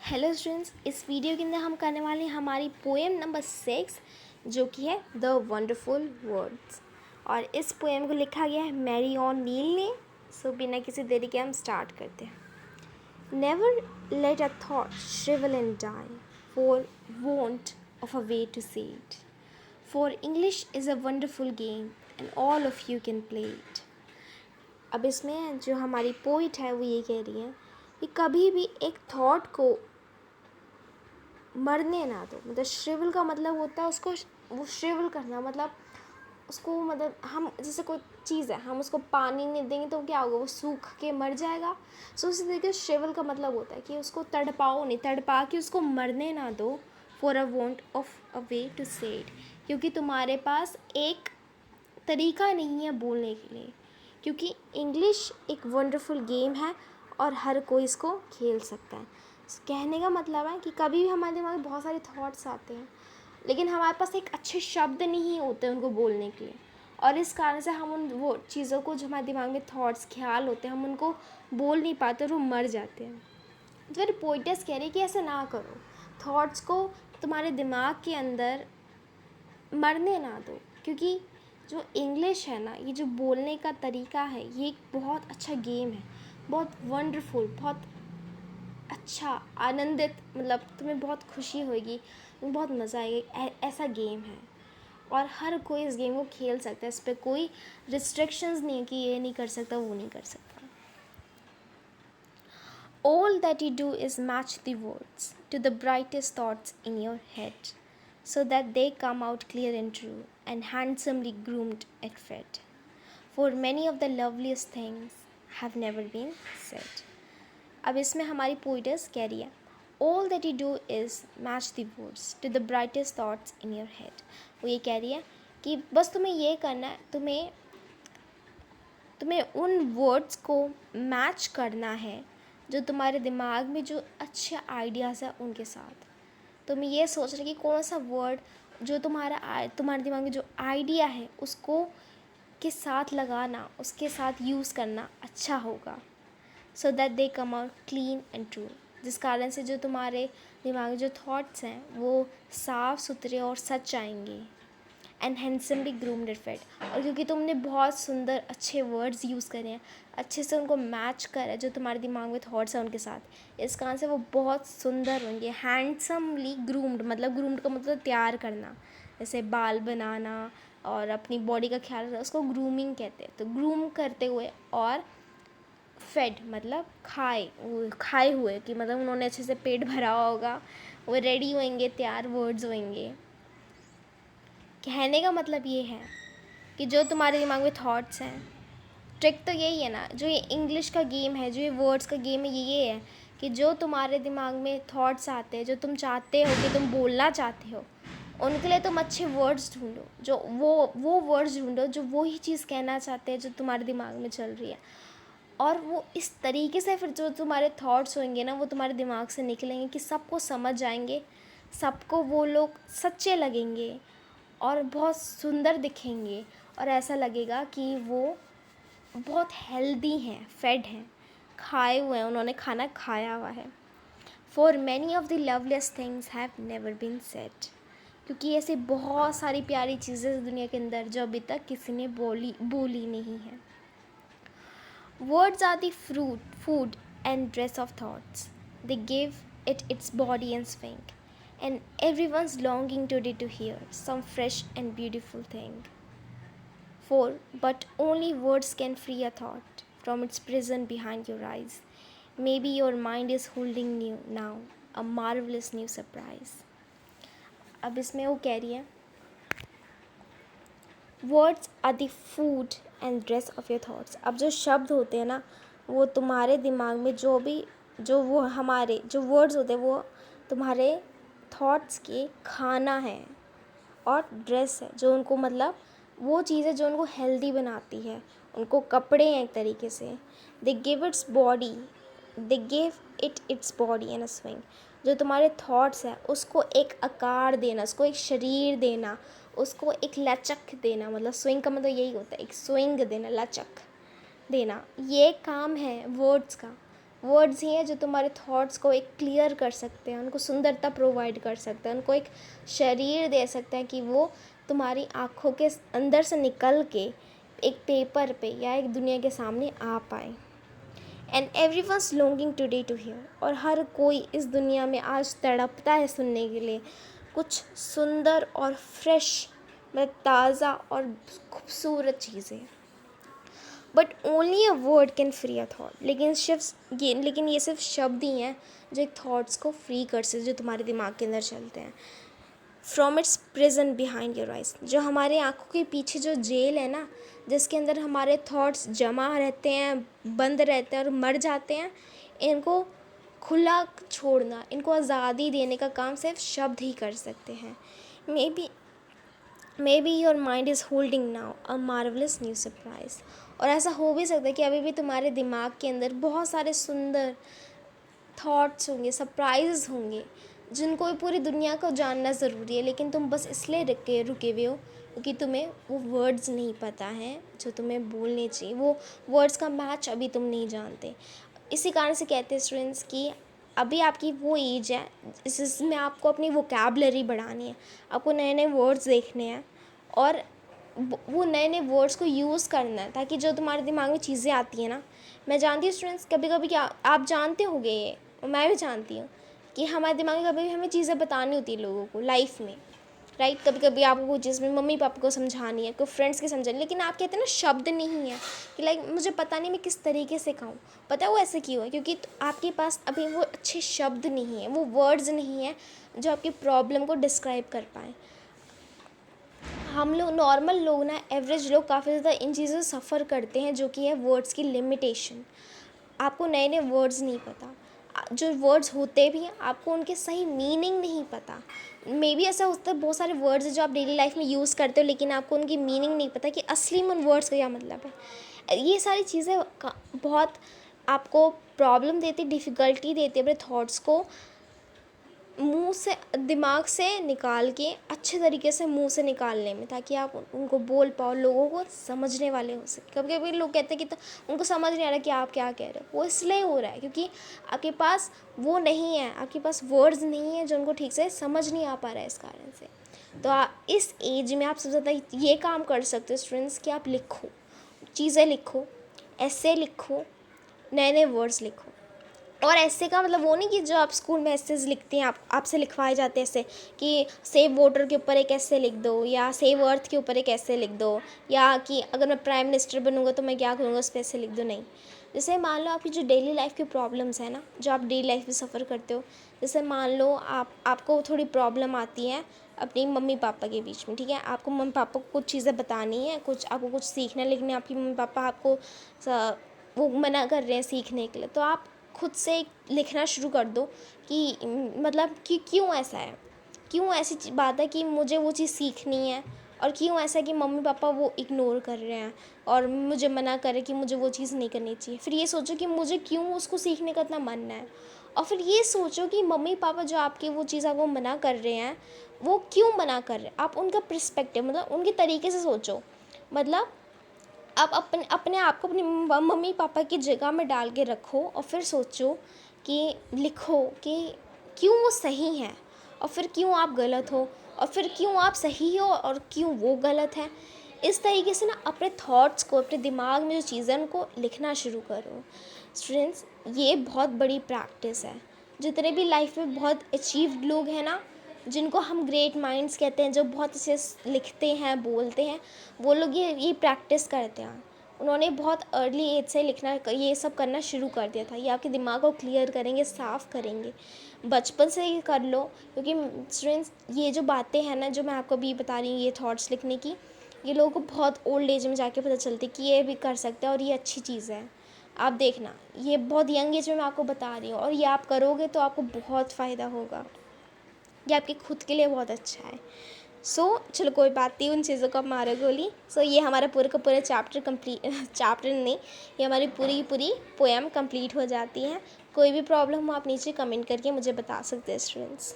Hello students, इस video के अंदर हम करने वाले हैं हमारी पोएम नंबर 6 जो कि है द वंडरफुल वर्ड्स। और इस पोएम को लिखा गया है मैरी ऑन नील ने। सो बिना किसी देरी के हम स्टार्ट करते हैं। Never let a thought shrivel and die for want of a way to see it, for English is a wonderful game and all of you can play it. अब इसमें जो हमारी पोइट है वो ये कह रही है कि कभी भी एक थॉट को मरने ना दो। मतलब श्रिवल का मतलब होता है उसको वो श्रिवल करना, मतलब उसको, मतलब हम जैसे कोई चीज़ है, हम उसको पानी नहीं देंगे तो क्या होगा, वो सूख के मर जाएगा। सो उसी तरीके श्रिवल का मतलब होता है कि उसको तड़पाओ नहीं, तड़पा के उसको मरने ना दो। For a want of a way to say it, क्योंकि तुम्हारे पास एक तरीका नहीं है बोलने के लिए, क्योंकि इंग्लिश एक वंडरफुल गेम है और हर कोई इसको खेल सकता है। कहने का मतलब है कि कभी भी हमारे दिमाग में बहुत सारे थॉट्स आते हैं, लेकिन हमारे पास एक अच्छे शब्द नहीं होते उनको बोलने के लिए, और इस कारण से हम उन वो चीज़ों को जो हमारे दिमाग में थॉट्स ख्याल होते हैं हम उनको बोल नहीं पाते और वो मर जाते हैं। तो फिर पोइटस कह रही है कि ऐसे ना करो, थॉट्स को तुम्हारे दिमाग के अंदर मरने ना दो, क्योंकि जो इंग्लिश है ना, ये जो बोलने का तरीका है, ये एक बहुत अच्छा गेम है, बहुत वंडरफुल, बहुत अच्छा, आनंदित, मतलब तुम्हें बहुत खुशी होगी, तुम्हें बहुत मज़ा आएगा। ऐसा गेम है और हर कोई इस गेम को खेल सकता है। इस पर कोई रिस्ट्रिक्शंस नहीं है कि ये नहीं कर सकता, वो नहीं कर सकता। All that you do is match the words to the brightest thoughts in your head, so that they come out clear and true and handsomely groomed and fed. For many of the loveliest things have never been said. अब इसमें हमारी poet's कह रही है all that you do is match the words to the brightest thoughts in your head. वो ये कह रही है कि बस तुम्हें ये करना है, तुम्हें उन वर्ड्स को मैच करना है जो तुम्हारे दिमाग में जो अच्छे आइडियाज़ है उनके साथ। तुम्हें ये सोचना कि कौन सा वर्ड जो तुम्हारे दिमाग में जो आइडिया है उसको के साथ लगाना, उसके साथ यूज़ करना अच्छा होगा। So that they come out clean and true, जिस कारण से जो तुम्हारे दिमाग में जो थॉट्स हैं वो साफ़ सुथरे और सच आएंगे। And handsomely groomed and fed, और क्योंकि तुमने बहुत सुंदर अच्छे वर्ड्स यूज़ करे हैं, अच्छे से उनको मैच करा है जो तुम्हारे दिमाग में थॉट्स हैं उनके साथ, इस कारण से वो बहुत सुंदर होंगे। हैंडसमली ग्रूम्ड, मतलब ग्रूम्ड का मतलब तैयार करना, जैसे बाल बनाना और अपनी बॉडी का ख्याल रखना, उसको ग्रूमिंग कहते हैं। तो ग्रूम करते हुए, और फेड मतलब खाए हुए, कि मतलब उन्होंने अच्छे से पेट भरा हुआ होगा, वो रेडी होंगे, तैयार वर्ड्स होंगे। कहने का मतलब ये है कि जो तुम्हारे दिमाग में थॉट्स हैं, ट्रिक तो यही है ना, जो ये इंग्लिश का गेम है, जो ये वर्ड्स का गेम है, ये है कि जो तुम्हारे दिमाग में थॉट्स आते हैं, जो तुम चाहते हो कि तुम बोलना चाहते हो, उनके लिए तुम अच्छे वर्ड्स ढूंढो, जो वो वर्ड्स ढूंढो जो वो ही चीज़ कहना चाहते हैं जो तुम्हारे दिमाग में चल रही है। और वो इस तरीके से फिर जो तुम्हारे थॉट्स होंगे ना, वो तुम्हारे दिमाग से निकलेंगे कि सबको समझ जाएंगे, सबको वो लोग सच्चे लगेंगे और बहुत सुंदर दिखेंगे, और ऐसा लगेगा कि वो बहुत हेल्दी हैं, फेड हैं, खाए हुए हैं, उन्होंने खाना खाया हुआ है। For many of the loveliest things have never been said, क्योंकि ऐसे बहुत सारी प्यारी चीज़ें दुनिया के अंदर जो अभी तक किसी ने बोली नहीं है। Words are the food and dress of thoughts. They give it its body and swing, and everyone's longing today to hear some fresh and beautiful thing. But only words can free a thought from its prison behind your eyes. Maybe your mind is holding you now a marvelous new surprise. अब इसमें वो कह रही है words are the food and dress of your thoughts. अब जो शब्द होते हैं ना, वो तुम्हारे दिमाग में जो वो हमारे जो वर्ड्स होते हैं वो तुम्हारे थॉट्स के खाना है, और ड्रेस है जो उनको, मतलब वो चीज़ है जो उनको हेल्दी बनाती है, उनको कपड़े हैं एक तरीके से। They give it its body and a swing, जो तुम्हारे थॉट्स हैं उसको एक आकार देना, उसको एक शरीर देना, उसको एक लचक देना। मतलब स्विंग का मतलब यही होता है, एक स्विंग देना, लचक देना, ये काम है वर्ड्स का। वर्ड्स ही हैं जो तुम्हारे थॉट्स को एक क्लियर कर सकते हैं, उनको सुंदरता प्रोवाइड कर सकते हैं, उनको एक शरीर दे सकते हैं कि वो तुम्हारी आँखों के अंदर से निकल के एक पेपर पे या एक दुनिया के सामने आ पाए। And every one's longing today to hear, और हर कोई इस दुनिया में आज तड़पता है सुनने के लिए कुछ सुंदर और फ्रेश, मतलब ताज़ा और खूबसूरत चीज़ें। But only a word can free a thought, लेकिन ये सिर्फ शब्द ही हैं जो एक थाट्स को फ्री कर सकते, जो तुम्हारे दिमाग के अंदर चलते हैं, from its prison behind your eyes, जो हमारे आँखों के पीछे जो जेल है ना, जिसके अंदर हमारे थॉट्स जमा रहते हैं, बंद रहते हैं और मर जाते हैं, इनको खुला छोड़ना, इनको आज़ादी देने का काम सिर्फ शब्द ही कर सकते हैं। May be your mind is holding now a marvellous new surprise, और ऐसा हो भी सकता है कि अभी भी तुम्हारे दिमाग के अंदर बहुत सारे सुंदर थॉट्स होंगे, सरप्राइज होंगे, जिनको पूरी दुनिया को जानना ज़रूरी है, लेकिन तुम बस इसलिए रुके हुए हो क्योंकि तुम्हें वो वर्ड्स नहीं पता हैं जो तुम्हें बोलने चाहिए, वो वर्ड्स का मैच अभी तुम नहीं जानते। इसी कारण से कहते हैं स्टूडेंट्स कि अभी आपकी वो एज है जिसमें आपको अपनी वोकैबलरी बढ़ानी है, आपको नए नए वर्ड्स देखने हैं और वो नए नए वर्ड्स को यूज़ करना है, ताकि जो तुम्हारे दिमाग में चीज़ें आती हैं ना, मैं जानती हूँ स्टूडेंट्स, कभी कभी क्या आप जानते होंगे ये, और मैं भी जानती हूँ कि हमारे दिमाग में कभी भी हमें चीज़ें बतानी होती है लोगों को लाइफ में, राइट। कभी कभी आपको कोई चीज़ में मम्मी पापा को समझानी है, कोई फ्रेंड्स की समझानी, लेकिन आप कहते हैं ना शब्द नहीं है कि लाइक मुझे पता नहीं मैं किस तरीके से कहूँ। पता है वो ऐसे क्यों है? क्योंकि आपके पास अभी वो अच्छे शब्द नहीं है, वो वर्ड्स नहीं है जो आपकी प्रॉब्लम को डिस्क्राइब कर पाएँ। हम लोग नॉर्मल लोग ना, एवरेज लोग काफ़ी ज़्यादा इन चीज़ों से सफ़र करते हैं, जो कि है वर्ड्स की लिमिटेशन। आपको नए नए वर्ड्स नहीं पता, जो वर्ड्स होते भी हैं आपको उनके सही मीनिंग नहीं पता। मे बी ऐसा होता है बहुत सारे वर्ड्स हैं जो आप डेली लाइफ में यूज़ करते हो, लेकिन आपको उनकी मीनिंग नहीं पता कि असली में उन वर्ड्स का क्या मतलब है। ये सारी चीज़ें बहुत आपको प्रॉब्लम देती, डिफ़िकल्टी देती है अपने थॉट्स को मुंह से, दिमाग से निकाल के अच्छे तरीके से मुंह से निकालने में, ताकि आप उनको बोल पाओ, लोगों को समझने वाले हो सके। कभी कभी लोग कहते हैं कि तो उनको समझ नहीं आ रहा कि आप क्या कह रहे हो। वो इसलिए हो रहा है क्योंकि आपके पास वो नहीं है, आपके पास वर्ड्स नहीं है जो उनको ठीक से समझ नहीं आ पा रहा है इस कारण से। तो इस एज में आप सबसे ज़्यादा ये काम कर सकते हो स्टूडेंट्स कि आप लिखो, चीज़ें लिखो, ऐसे लिखो, नए नए वर्ड्स लिखो। और ऐसे का मतलब वो नहीं कि जो आप स्कूल में ऐसे लिखते हैं, आपसे लिखवाए जाते हैं ऐसे कि सेव वाटर के ऊपर एक ऐसे लिख दो, या सेव अर्थ के ऊपर एक ऐसे लिख दो, या कि अगर मैं प्राइम मिनिस्टर बनूंगा तो मैं क्या करूँगा उस पर ऐसे लिख दो। नहीं, जैसे मान लो आपकी जो डेली लाइफ की प्रॉब्लम्स है ना, जो आप डेली लाइफ में सफ़र करते हो, जैसे मान लो आपको थोड़ी प्रॉब्लम आती है अपनी मम्मी पापा के बीच में, ठीक है। आपको मम्मी पापा को कुछ चीज़ें बतानी है, कुछ आपको कुछ सीखना है, लेकिन आपकी मम्मी पापा आपको वो मना कर रहे हैं सीखने के लिए। तो आप खुद से लिखना शुरू कर दो कि मतलब कि क्यों ऐसा है, क्यों ऐसी बात है कि मुझे वो चीज़ सीखनी है, और क्यों ऐसा है कि मम्मी पापा वो इग्नोर कर रहे हैं और मुझे मना कर रहे हैं कि मुझे वो चीज़ नहीं करनी चाहिए। फिर ये सोचो कि मुझे क्यों उसको सीखने का इतना मन है, और फिर ये सोचो कि मम्मी पापा जो आपकी वो चीज़ आपको मना कर रहे हैं, वो क्यों मना कर रहे हैं। आप उनका पर्सपेक्टिव, मतलब उनके तरीके से सोचो, मतलब आप अपने आप को अपनी मम्मी पापा की जगह में डाल के रखो, और फिर सोचो कि लिखो कि क्यों वो सही हैं, और फिर क्यों आप गलत हो, और फिर क्यों आप सही हो और क्यों वो गलत है। इस तरीके से ना अपने थॉट्स को, अपने दिमाग में जो चीज़ें हैं उनको लिखना शुरू करो। स्टूडेंट्स, ये बहुत बड़ी प्रैक्टिस है। जितने भी लाइफ में बहुत अचीव्ड लोग हैं ना, जिनको हम ग्रेट माइंड्स कहते हैं, जो बहुत अच्छे लिखते हैं, बोलते हैं, वो लोग ये प्रैक्टिस करते हैं। उन्होंने बहुत अर्ली एज से लिखना, ये सब करना शुरू कर दिया था। ये आपके दिमाग को क्लियर करेंगे, साफ़ करेंगे। बचपन से ही कर लो, क्योंकि स्टूडेंट्स ये जो बातें हैं ना, जो मैं आपको अभी बता रही हूँ, ये थॉट्स लिखने की, ये लोगों को बहुत ओल्ड एज में जाके पता चलती कि ये भी कर सकते हैं और ये अच्छी चीज़ है। आप देखना, ये बहुत यंग एज में मैं आपको बता रही हूँ, और ये आप करोगे तो आपको बहुत फ़ायदा होगा। ये आपके खुद के लिए बहुत अच्छा है। चलो कोई बात नहीं, उन चीज़ों को आप मारो गोली। ये हमारा पूरे का पूरा चैप्टर कंप्लीट चैप्टर नहीं, ये हमारी पूरी पूरी पोएम कंप्लीट हो जाती है। कोई भी प्रॉब्लम हो आप नीचे कमेंट करके मुझे बता सकते हैं स्टूडेंट्स।